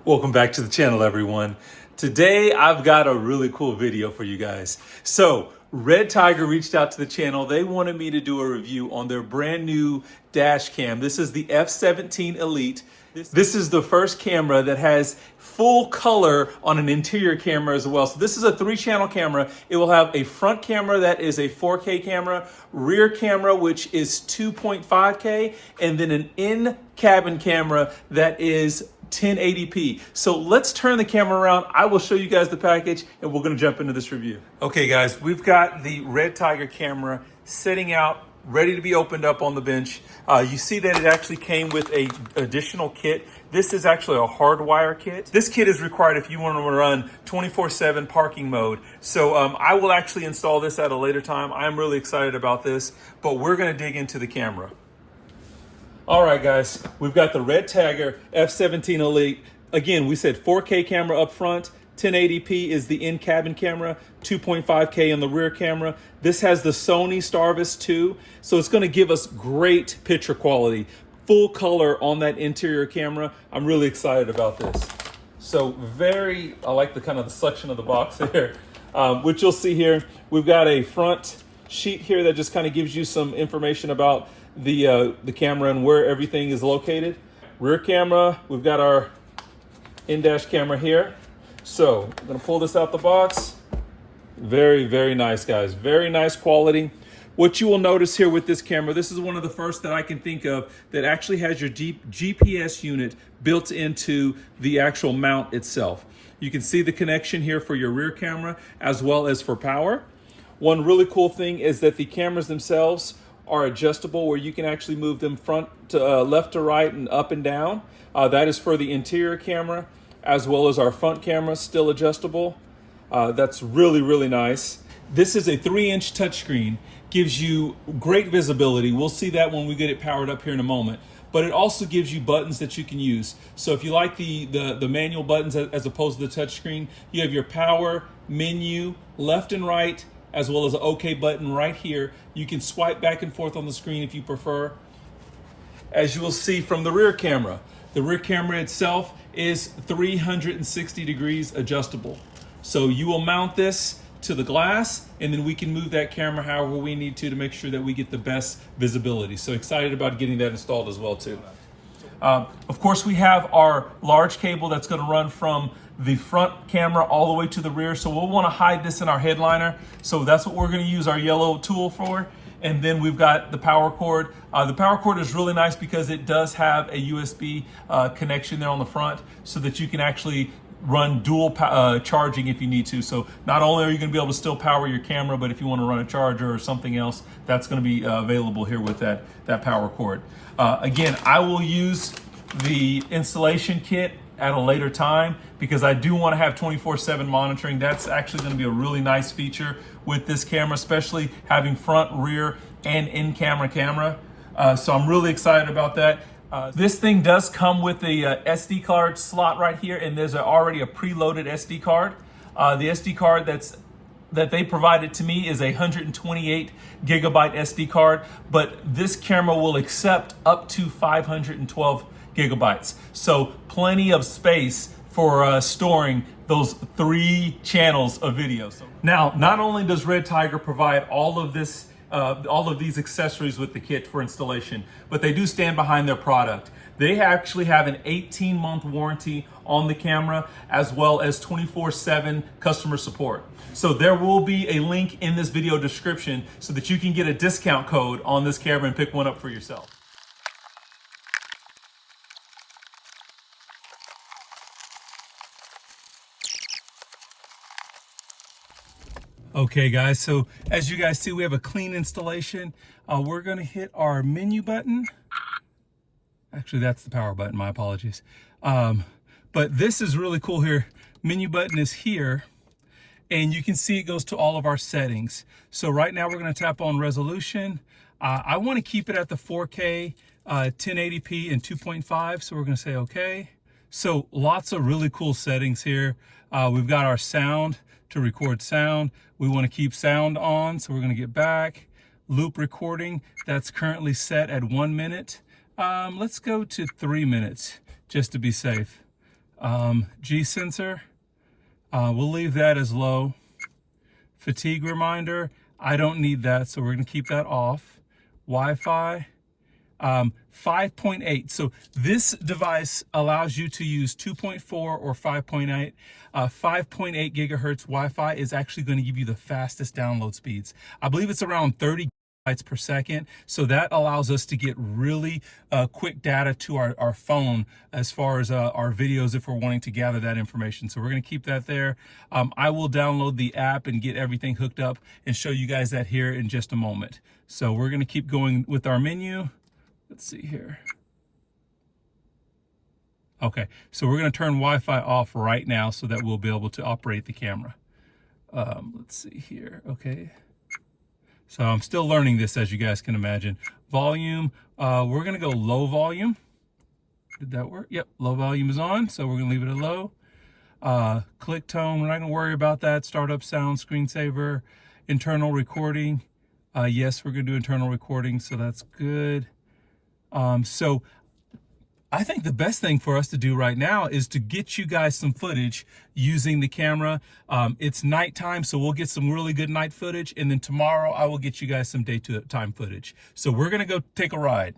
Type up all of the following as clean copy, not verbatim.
Welcome back to the channel, everyone. Today, I've got a really cool video for you guys. So, RedTiger reached out to the channel. They wanted me to do a review on their brand new dash cam. This is the F17 Elite. This is the first camera that has full color on an interior camera as well. So this is a 3-channel camera. It will have a front camera that is a 4K camera, rear camera which is 2.5K, and then an in-cabin camera that is 1080p. So let's turn the camera around. I will show you guys the package and we're gonna jump into this review. Okay guys, we've got the RedTiger camera sitting out, ready to be opened up on the bench. You see that it actually came with a additional kit. This is actually a hardwire kit. This kit is required if you want to run 24/7 parking mode. So I will actually install this at a later time. I'm really excited about this, but we're gonna dig into the camera. All right, guys, we've got the RedTiger F17 Elite. Again, we said 4K camera up front, 1080p is the in-cabin camera, 2.5K on the rear camera. This has the Sony Starvis 2, so it's gonna give us great picture quality, full color on that interior camera. I'm really excited about this. So I like the kind of the section of the box here, which you'll see here. We've got a front sheet here that just kind of gives you some information about the camera and where everything is located. Rear camera, we've got our in-dash camera here. So I'm gonna pull this out the box. Very, very nice, guys. Very nice quality. What you will notice here with this camera, this is one of the first that I can think of that actually has your GPS unit built into the actual mount itself. You can see the connection here for your rear camera as well as for power. One really cool thing is that the cameras themselves are adjustable, where you can actually move them front to left to right and up and down. That is for the interior camera, as well as our front camera, still adjustable. That's really, really nice. This is a 3-inch touchscreen, gives you great visibility. We'll see that when we get it powered up here in a moment. But it also gives you buttons that you can use. So if you like the manual buttons as opposed to the touchscreen, you have your power, menu, left and right, as well as an OK button right here. You can swipe back and forth on the screen if you prefer. As you will see from the rear camera itself is 360 degrees adjustable. So you will mount this to the glass, and then we can move that camera however we need to make sure that we get the best visibility. So excited about getting that installed as well too. Of course, we have our large cable that's going to run from the front camera all the way to the rear. So we'll want to hide this in our headliner. So that's what we're going to use our yellow tool for. And then we've got the power cord. The power cord is really nice because it does have a USB connection there on the front, so that you can actually run dual charging if you need to. So not only are you going to be able to still power your camera, but if you want to run a charger or something else, that's going to be available here with that power cord. Again, I will use the installation kit at a later time because I do want to have 24/7 monitoring. That's actually going to be a really nice feature with this camera, especially having front, rear, and in-camera camera. So I'm really excited about that. This thing does come with a SD card slot right here, and there's already a preloaded SD card. The SD card that they provided to me is a 128 gigabyte SD card, but this camera will accept up to 512 gigabytes. So plenty of space for storing those 3 channels of video. Now, not only does RedTiger provide all of these accessories with the kit for installation, but they do stand behind their product. They actually have an 18-month warranty on the camera, as well as 24/7 customer support. So there will be a link in this video description so that you can get a discount code on this camera and pick one up for yourself. Okay guys, so as you guys see, we have a clean installation. We're gonna hit our menu button. Actually, that's the power button, my apologies. But this is really cool here. Menu button is here, and you can see it goes to all of our settings. So right now we're gonna tap on resolution. I wanna keep it at the 4K, 1080p and 2.5, so we're gonna say okay. So lots of really cool settings here. We've got our sound to record sound. We want to keep sound on, so we're going to get back. Loop recording, that's currently set at 1 minute. Let's go to 3 minutes just to be safe. G sensor, we'll leave that as low. Fatigue reminder, I don't need that, so we're going to keep that off. Wi-Fi, 5.8. So this device allows you to use 2.4 or 5.8. 5.8 gigahertz Wi-Fi is actually going to give you the fastest download speeds. I believe it's around 30 bytes per second. So that allows us to get really quick data to our phone as far as our videos if we're wanting to gather that information. So we're going to keep that there. I will download the app and get everything hooked up and show you guys that here in just a moment. So we're going to keep going with our menu. Let's see here. Okay, so we're going to turn Wi-Fi off right now so that we'll be able to operate the camera. Let's see here. Okay. So I'm still learning this, as you guys can imagine. Volume, we're going to go low volume. Did that work? Yep, low volume is on, so we're going to leave it at low. Click tone, we're not going to worry about that. Startup sound, screensaver, internal recording. Yes, we're going to do internal recording, so that's good. So I think the best thing for us to do right now is to get you guys some footage using the camera. It's nighttime, so we'll get some really good night footage. And then tomorrow I will get you guys some daytime footage. So we're going to go take a ride.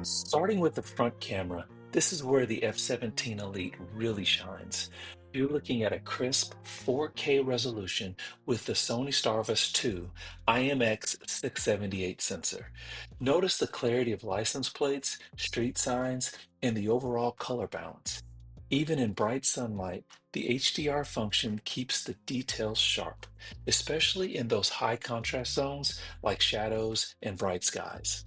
Starting with the front camera, this is where the F17 Elite really shines. You're looking at a crisp 4K resolution with the Sony Starvis 2 IMX678 sensor. Notice the clarity of license plates, street signs, and the overall color balance. Even in bright sunlight, the HDR function keeps the details sharp, especially in those high contrast zones like shadows and bright skies.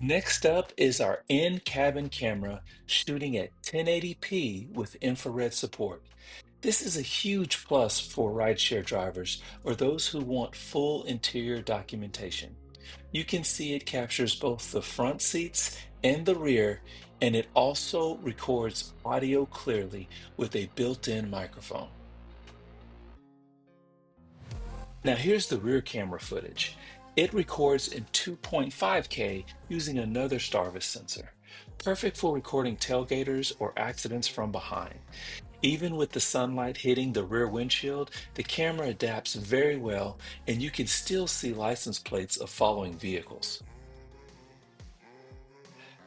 Next up is our in-cabin camera shooting at 1080p with infrared support. This is a huge plus for rideshare drivers or those who want full interior documentation. You can see it captures both the front seats and the rear, and it also records audio clearly with a built-in microphone. Now here's the rear camera footage. It records in 2.5K using another Starvis sensor, perfect for recording tailgaters or accidents from behind. Even with the sunlight hitting the rear windshield, the camera adapts very well and you can still see license plates of following vehicles.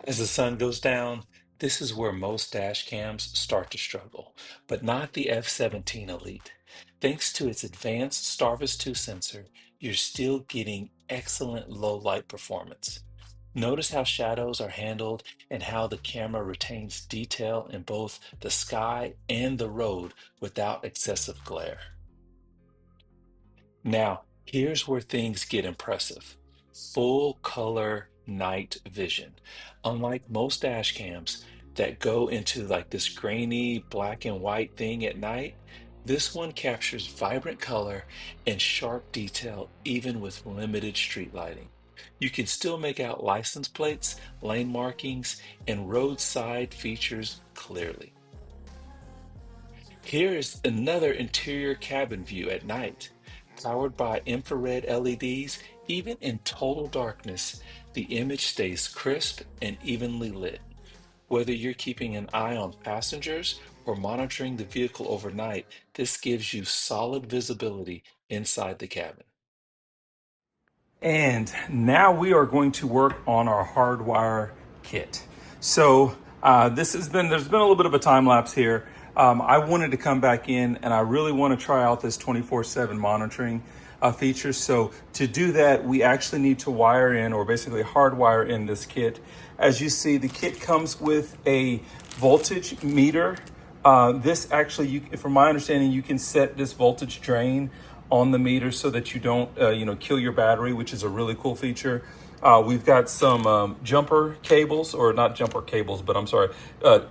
As the sun goes down, this is where most dash cams start to struggle, but not the F17 Elite. Thanks to its advanced Starvis 2 sensor, you're still getting excellent low light performance. Notice how shadows are handled and how the camera retains detail in both the sky and the road without excessive glare. Now, here's where things get impressive. Full color night vision. Unlike most dash cams that go into like this grainy black and white thing at night, this one captures vibrant color and sharp detail even with limited street lighting. You can still make out license plates, lane markings, and roadside features clearly. Here is another interior cabin view at night. Powered by infrared LEDs, even in total darkness, the image stays crisp and evenly lit. Whether you're keeping an eye on passengers or monitoring the vehicle overnight, this gives you solid visibility inside the cabin. And now we are going to work on our hardwire kit. So there's been a little bit of a time lapse here. I wanted to come back in and I really want to try out this 24/7 monitoring feature. So to do that, we actually need to wire in, or basically hardwire in, this kit. As you see, the kit comes with a voltage meter. This actually, from my understanding, you can set this voltage drain on the meter so that you don't kill your battery, which is a really cool feature. We've got some jumper cables, or not jumper cables, but I'm sorry,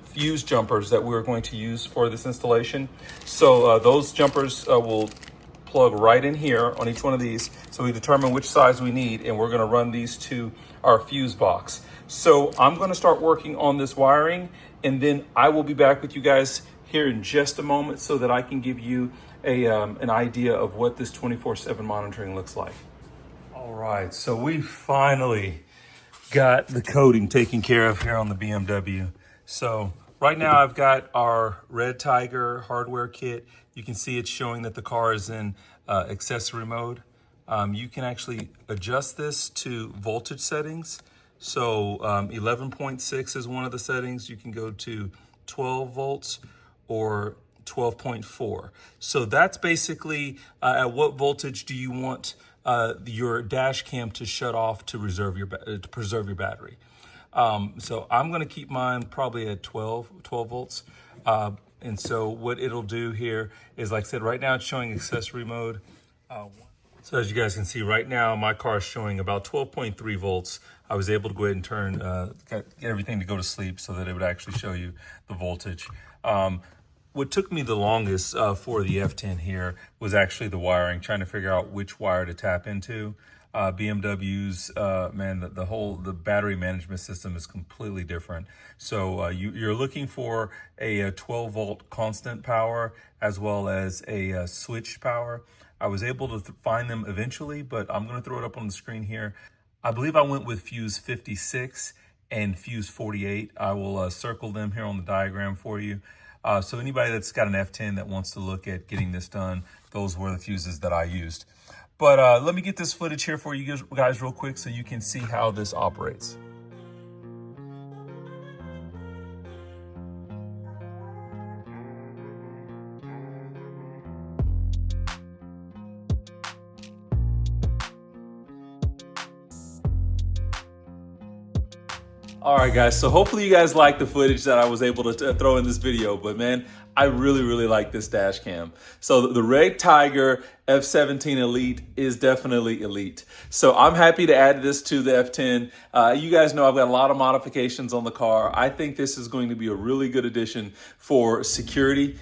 fuse jumpers that we're going to use for this installation. So those jumpers will plug right in here on each one of these. So we determine which size we need, and we're going to run these to our fuse box. So I'm going to start working on this wiring, and then I will be back with you guys here in just a moment so that I can give you an idea of what this 24/7 monitoring looks like. All right, so we finally got the coating taken care of here on the BMW. So right now I've got our RedTiger hardware kit. You can see it's showing that the car is in accessory mode. You can actually adjust this to voltage settings. So 11.6 is one of the settings. You can go to 12 volts or 12.4. So that's basically at what voltage do you want your dash cam to shut off to preserve your battery. So I'm going to keep mine probably at 12 volts. And so what it'll do here is, like I said, right now it's showing accessory mode. So as you guys can see right now, my car is showing about 12.3 volts. I was able to go ahead and turn, get everything to go to sleep so that it would actually show you the voltage. What took me the longest for the F10 here was actually the wiring, trying to figure out which wire to tap into. BMW's, man, the battery management system is completely different. So you're looking for a 12 volt constant power as well as a switched power. I was able to find them eventually, but I'm going to throw it up on the screen here. I believe I went with fuse 56 and fuse 48. I will circle them here on the diagram for you. So anybody that's got an F10 that wants to look at getting this done, those were the fuses that I used. But let me get this footage here for you guys real quick so you can see how this operates. All right, guys, so hopefully you guys like the footage that I was able to throw in this video, but man, I really like this dash cam. So the RedTiger F17 Elite is definitely elite. So I'm happy to add this to the F10. You guys know I've got a lot of modifications on the car. I think this is going to be a really good addition for security,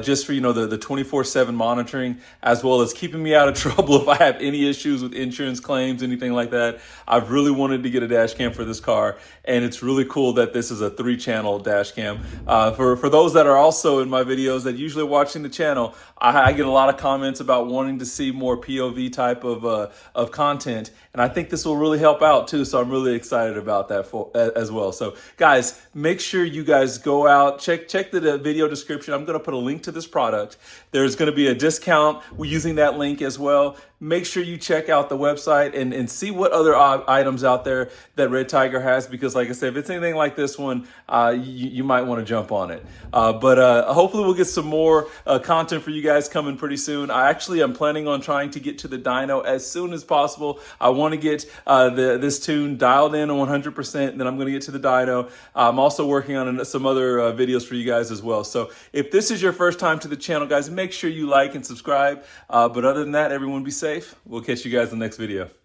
just for, you know, the 24/7 monitoring, as well as keeping me out of trouble if I have any issues with insurance claims, anything like that. I've really wanted to get a dash cam for this car, and it's really cool that this is a 3-channel dash cam. For those that are also in my videos that usually watching the channel, I get a lot of comments about wanting to see more POV type of content, and I think this will really help out too. So I'm really excited about that as well. So guys, make sure you guys go out, check the video description. I'm going to put a link to this product. There's going to be a discount using that link as well. Make sure you check out the website and see what other items out there that RedTiger has, because like I said, if it's anything like this one, you might want to jump on it. But hopefully we'll get some more content for you guys coming pretty soon. I actually am planning on trying to get to the dyno as soon as possible. I want to get this tune dialed in 100%, and then I'm going to get to the dyno. I'm also working on some other videos for you guys as well. So if this is your first time to the channel, guys, make sure you like and subscribe. But other than that, everyone be safe. We'll catch you guys in the next video.